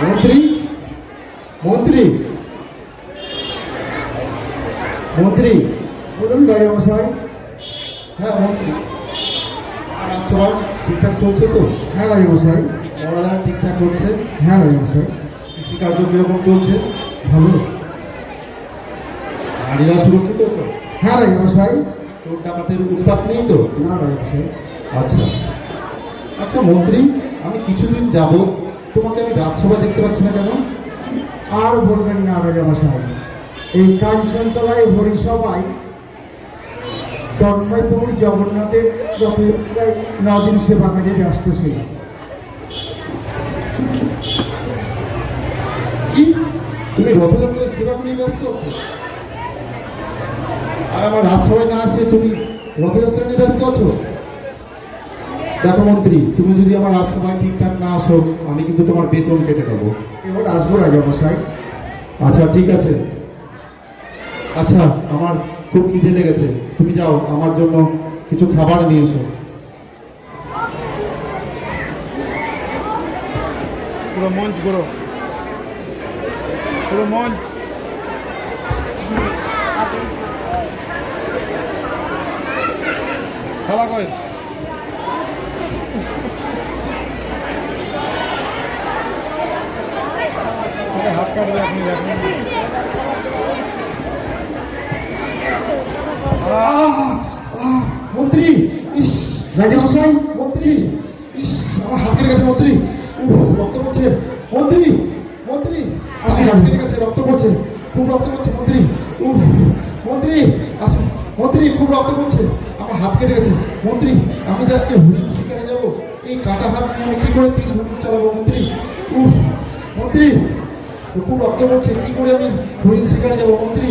মন্ত্রী মন্ত্রী মন্ত্রী বলুন রাজামশাই। হ্যাঁ মন্ত্রী, আর রাজসভা ঠিকঠাক চলছে তো? হ্যাঁ রাজামশাই। পড়ালেখা ঠিকঠাক হচ্ছে? হ্যাঁ রাজামশাই। কৃষিকার্য কিরকম চলছে? ভালো। নারীরা সুরক্ষিত তো? হ্যাঁ রাজামশাই। চোর ডাকাতের উৎপাত নেই তো? না রাজামশাই। আচ্ছা আচ্ছা মন্ত্রী, আমি কিছুদিন যাব, তোমাকে আমি রাজসভা দেখতে পাচ্ছি না কেন? আর বলবেন না রাজামশাই, এই কাঞ্চনতলায় হরিসভায় তন্ময় প্রভু জগন্নাথের রথযাত্রায় 9 দিন সেবা কাজে ব্যস্ত ছিল। কি, তুমি রথযাত্রায় সেবা নিয়ে ব্যস্ত আছো? আর আমার রাজসভায় না আসে তুমি রথযাত্রা নিয়ে ব্যস্ত আছো? দেখো মন্ত্রী, তুমি যদি আমার রাজসভায় ঠিকঠাক না আসো, আমি কিন্তু তোমার বেতন কেটে দেবো। এবার আসবো রাজামশাই। আচ্ছা ঠিক আছে। আচ্ছা, আমার খুব খিদে লেগেছে, তুমি যাও আমার জন্য কিছু খাবার নিয়ে এসো। পুরো মঞ্চ করো, পুরো মঞ্চ। খাওয়া কই? হাত কাটবে আপনি দেখুন। মন্ত্রী, ইস রাজামশাই। মন্ত্রী, ইস আমার হাত কেটে গেছে মন্ত্রী। রক্ত পড়ছে মন্ত্রী, মন্ত্রী আমার হাত কেটে গেছে, রক্ত পড়ছে, খুব রক্ত পড়ছে মন্ত্রী। মন্ত্রী আসুন মন্ত্রী, খুব রক্ত পড়ছে, আমার হাত কেটে গেছে মন্ত্রী। আমি যে আজকে হরিণ শিকারে যাবো, এই কাটা হাত নিয়ে আমি কি করে তীর ধনুক চালাবো মন্ত্রী? মন্ত্রী খুব রক্ত পড়ছে, কি করে আমি হরিণ শিকারে যাবো মন্ত্রী?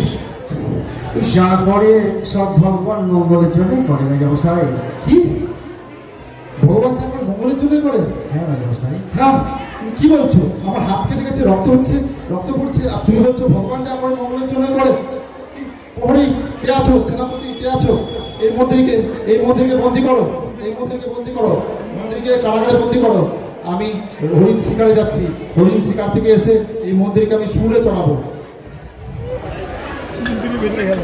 যা করে সব ভগবান মঙ্গলের জন্যই করে রাজামশাই। কি, ভগবান যে আমার মঙ্গলের জন্য করে? হ্যাঁ রাজামশাই। না, তুমি কি বলছো? আমার হাত কেটে গেছে, রক্ত হচ্ছে, রক্ত পড়ছে, আর তুমি বলছো ভগবান যে আমার মঙ্গলের জন্য করে? প্রহরী কে আছো? সেনাপতি কে আছো? এই মন্ত্রীকে বন্দি করো, এই মন্ত্রীকে বন্দি করো, মন্ত্রীকে কারাগারে বন্দি করো। আমি হরিণ শিকারে যাচ্ছি, হরিণ শিকার থেকে এসে এই মন্ত্রীকে আমি শুলে চড়াবো। তিনি বেঁচে গেল।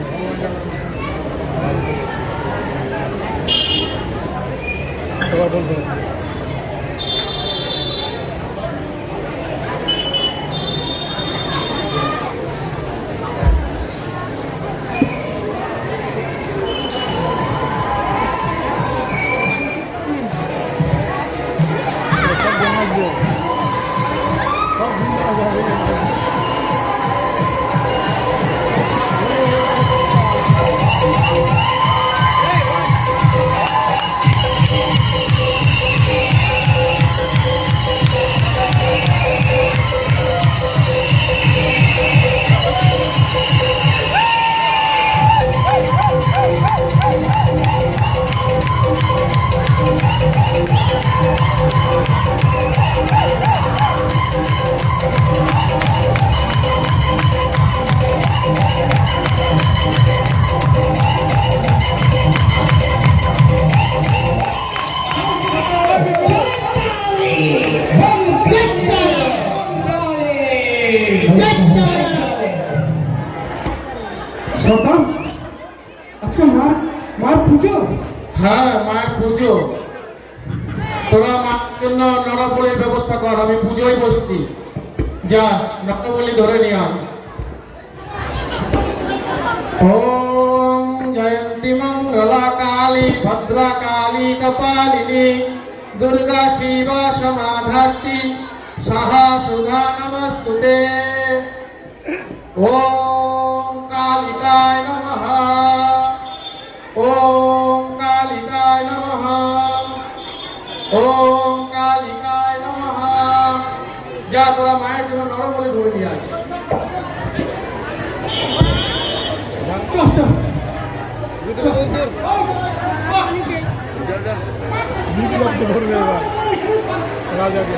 বলতে সন্তান, আজকে মার পুজো? হ্যাঁ, মায়ের পুজো। তোরা মার জন্য নরবলির ব্যবস্থা কর, আমি পুজোয় বসছি। যা, নরবলি ধরে নিয়ে আয়। ওম জয়ন্তী মঙ্গলা কালী ভদ্রা কালী কপালিনী দুর্গা শিবা সমাধাত্রী সাহা সুধা নমস্তুতে। ওম কালিকায় নমঃ, ওম কালিকায় নমঃ, ওম কালিকায় নমঃ। যা, তোরা মায়ের জন্য নরবলি ধরে নিয়ে আয়। চল চল। ধরবে এবার রাজাকে।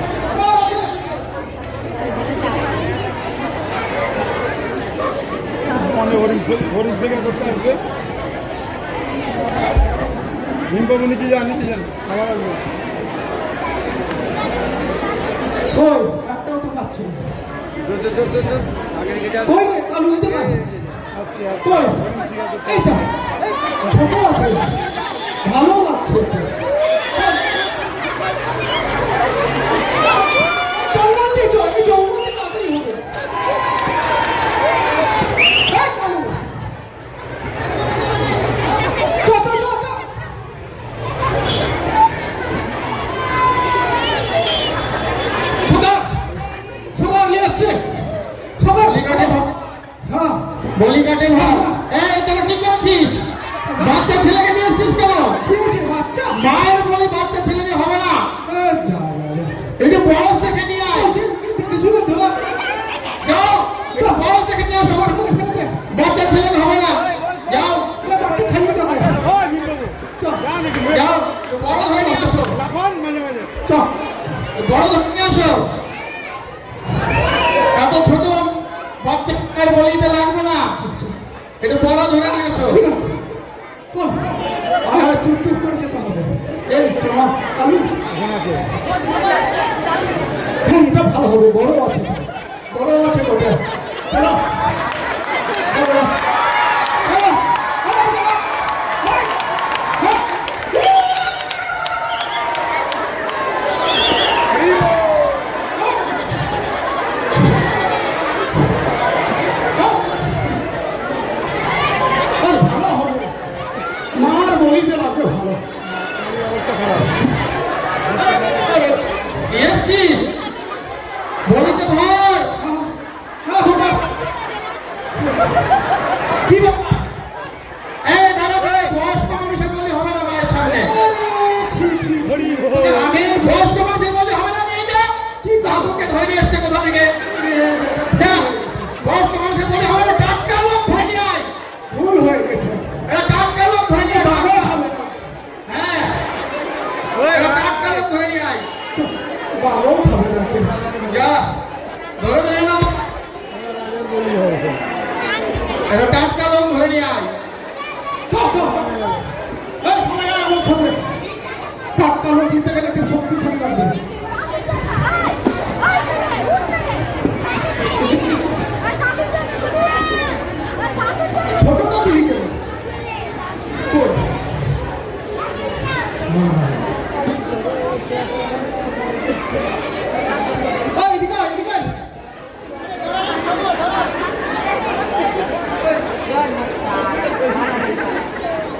হরিণ শিকার করতে আসবে। ভীমবাবু নিচে যান, নিচে যান, আবার আসবে। ওই একটাও তো পাচ্ছি না। কই রে কালু এদিকে আয়। আসছে আসছে কই এইটা ছোট আছে ভালো লাগছে এটা। জঙ্গল দিয়ে চল এই জঙ্গল দিয়ে তাড়াতাড়ি হবে এই কালু চ চ চ চ সদা সদা নিয়ে আসছে সদা বলিকাটে ভাব হ্যাঁ বলিকাটে ভাব এই তোরা কি করছিস বাচ্চা ছেলেকে নিয়ে এসছিস কেন কি হয়েছে বাচ্চা মায়ের বলি বাচ্চা ছেলে নিয়ে হবে না যা একটু বয়স দেখে নিয়ে আয় দেখে শুনে ধর যাও একটু বয়স দেখে নিয়ে আসো ফেলে দে বাচ্চা ছেলে হবে না যাও বাচ্চা খাইয়ে দে ভাই ওই ভীমবাবু চল যান একটু যাও একটু বড় ধরে নিয়ে আসো লাফান মাঝে মাঝে চল বড় ধরে নিয়ে আসো এত ছোট বাচ্চার বলিতে লাগবে না একটু বড় ধরে নিয়ে আসো ঠিক আছে কোন আয় চুপ চুপ করে যেতে হবে এই চল কালু এখন আছে হ্যাঁ এটা ভালো হবে বড় আছে বড় আছে বটে চলো চলো চলো মার বলিতে লাগবে ভালো অবস্থা খারাপ নিয়ে এসছিস বলিতে ভর হ্যাঁ সোনা কি ব্যাপার এই দাঁড়া দাঁড়া বয়স্ক মানুষের বলি হবে না মায়ের সামনে ছি ছি হরি তোকে আগে বয়স্ক মানুষের বলি হবে না নিয়ে যা কি দাদুকে ধরে নিয়ে এসছে কোথা থেকে যা বয়স্ক মানুষের বলি হবে না টাটকা লোক ধরে নিয়ে আয় ভুল হয়ে গেছে এটা টাটকা লোক ধরে নিয়ে বাবা আয় হবে না হ্যাঁ এটা টাটকা লোক ধরে নিয়ে আয় বাবাও খাবে না কে যা ধরে ধরে না বলি হবে এটা টাটকা লোক ধরে নিয়ে আয় চল চল চল এই সময় আয় আমার সামনে টাটকা লোক নিতে গেলে একটু শক্তিশালী লাগবে ছোটটা দিলি কেন তোর এদিকে আয়, এদিকে আয়।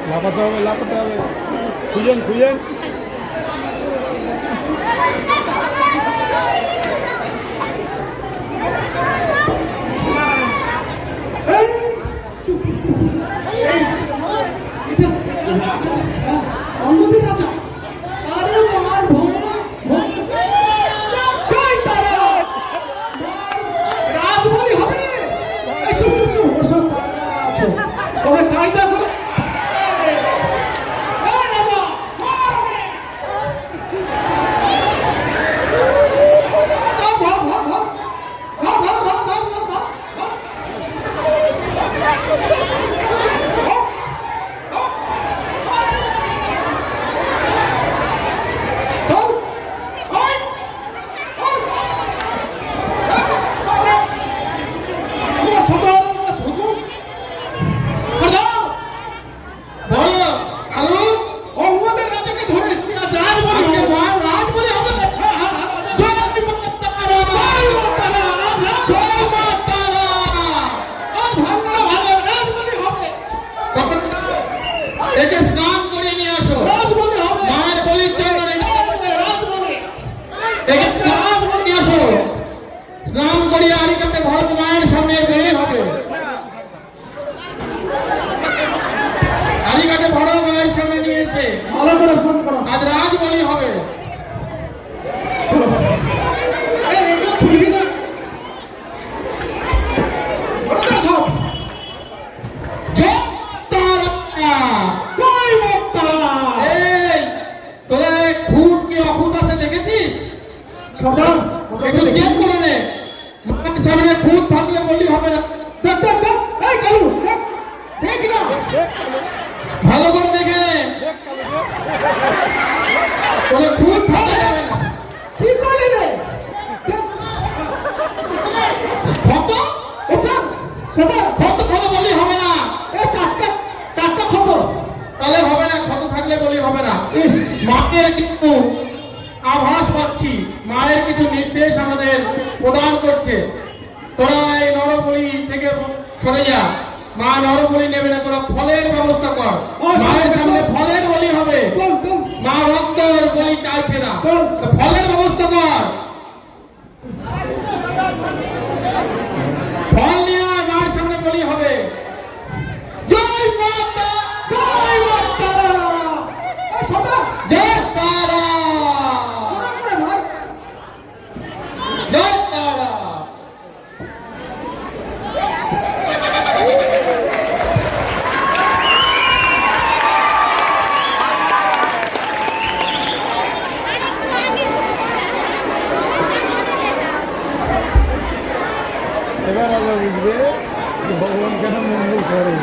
লাফাতে হবে লাফাতে হবে খুঁজেন খুঁজেন এই, চুপ, চুপ, চুপ। এই, এটা রাজা, হ্যাঁ, অন্ধদের রাজা। আরে মার ভগবান, কই তারা? মার, রাজবলি হবে রে। এই চুপ, চুপ, চুপ, ওর সব পাগলা আছে। ওকে কায়দা করে। এই, রাজা, মার ওকে। ধর, ধর, ধর, ধর। ধর, ধর, ধর, ধর, ধর, ধর, ধর। বলো আলু আজকে মায়ের রাজ বলে হবে না জয় মাতারা জয় মাতারা একে স্নান করে নিয়ে আসো মায়ের বলির জন্য একে স্নান করে নিয়ে আসো স্নান করিয়ে আরিকাতে ভরত মায়ের সামনে বেড়ে হবে আরিকাতে ভরত মায়ের সামনে নিয়ে এসে আজ রাজ বলি হবে জয় তারা এই তোরা খুঁট কি অখুট আছে দেখেছিস একটু চেক করে নে মায়ের সামনে খুঁট থাকলে বলি হবে না ভালো করে দেখে নে তোরা খুঁট থাকা যাবে না কি করলি রে মায়ের কিন্তু আভাস পাচ্ছি, মায়ের কিছু নির্দেশ আমাদের প্রদান করছে। তোরা এই নরবলি থেকে সরে যা, মা নরবলি নেবে না, তোরা ফলের ব্যবস্থা কর। মায়ের সামনে ফলের বলি হবে, মা রক্তর বলি চাইছে না, তো ফলের ব্যবস্থা কর। ফল নিয়ে আয়, মায়ের সামনে বলি হবে। জয় মাতা, জয় মা তারা। এই সদা, জয় তারা, ওরা করে মার। জয় তারা। এবার আল্লাহ বুঝবে যে ভগবান কেন মঙ্গল করে।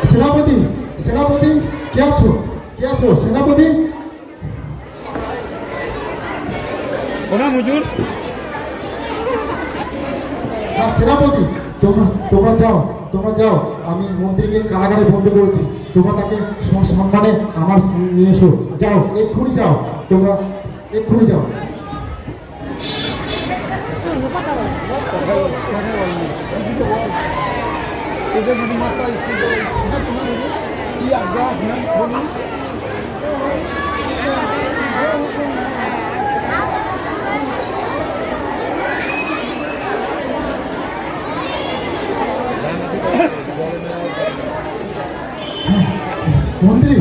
সেনাপতি, সেনাপতি, কে আছো? কে আছো সেনাপতি? ওনা মুজুর হ্যাঁ সেনাপতি, তোমরা যাও, তোমরা যাও। আমি মন্ত্রীকে কারাগারে বন্দি করেছি, তোমরা তাকে সম্মানে আমার নিয়ে এসো। যাও, এক্ষুনি যাও, তোমরা এক্ষুনি যাও। এসে যদি মাত্রা স্ত্রী কি আজ্ঞা আপনার বলুন। মন্ত্রী,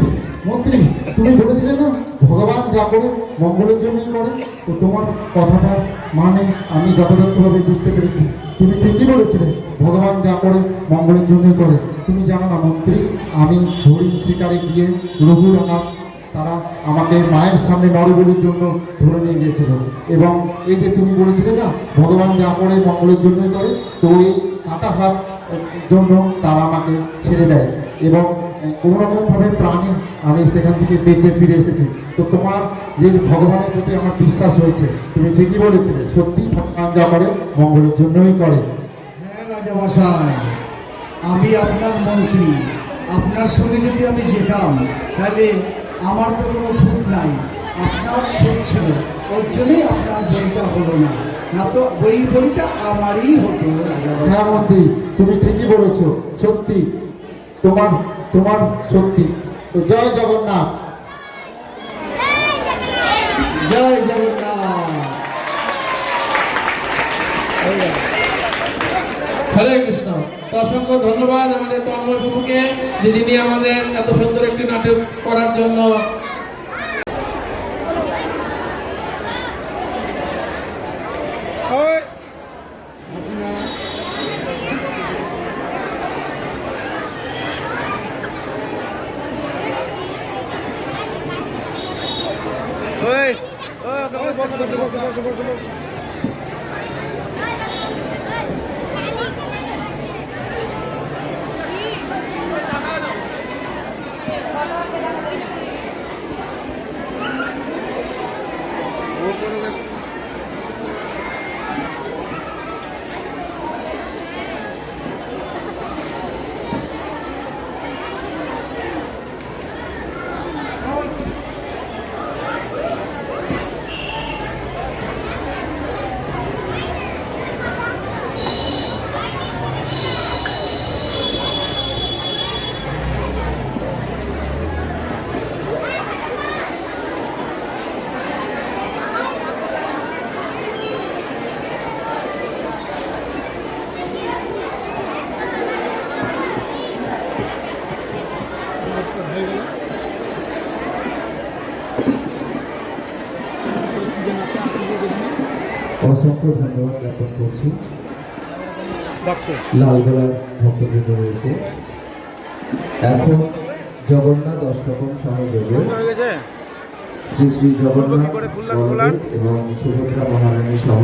মন্ত্রী, তুমি বলেছিলে না ভগবান যা করে মঙ্গলের জন্যই করে? তো তোমার কথাটা মানে আমি যথাযথভাবে বুঝতে পেরেছি। তুমি ঠিকই বলেছিলে, ভগবান যা করে মঙ্গলের জন্যই করে। তুমি জানো না মন্ত্রী, আমি হরিণ শিকারে গিয়ে রঘুরাঙা তারা আমাকে মায়ের সামনে নরবলির জন্য ধরে নিয়ে গিয়েছিল। এবং এই যে তুমি বলেছিলে না ভগবান যা করে মঙ্গলের জন্যই করে, তো এই কাটা হাত জন্য তারা আমাকে ছেড়ে দেয় এবং কোনো রকমভাবে প্রাণে আমি সেখান থেকে বেঁচে ফিরে এসেছি। তো তোমার যে ভগবানের প্রতি আমার বিশ্বাস হয়েছে, তুমি ঠিকই বলেছিলে, সত্যি ভগবান যা করে মঙ্গলের জন্যই করে। হ্যাঁ রাজামশাই, আমি আপনার মন্ত্রী, আপনার সঙ্গে যদি আমি যেতাম তাহলে আমার তো কোনো ভূত নাই, আপনার ভূত ছিল, ওর জন্যই আপনার বইটা হলো না, না তো ওই বইটা আমারই হতো রাজামশাই। হ্যাঁ মন্ত্রী, তুমি ঠিকই বলেছো, সত্যি তোমার তোমার সত্যি। তো জয় জগন্নাথ। জয় জগন্নাথ। হরে কৃষ্ণ। তো অসংখ্য ধন্যবাদ আমাদের তন্ময় বাবুকে, যে যিনি আমাদের এত সুন্দর একটি নাটক করার জন্য ওই হাসিনা ওই ওই বসো বসো বসো বসো বসো বসো। অসংখ্য ধন্যবাদ জ্ঞাপন করছি ডাকছে লালগোলার ভক্তবৃন্দকে। এখন জগন্নাথ অষ্টকম সহযোগে হয়ে গেছে শ্রী শ্রী জগন্নাথ কি করে খুললাম, বলদেব এবং সুভদ্রা মহারানী সহ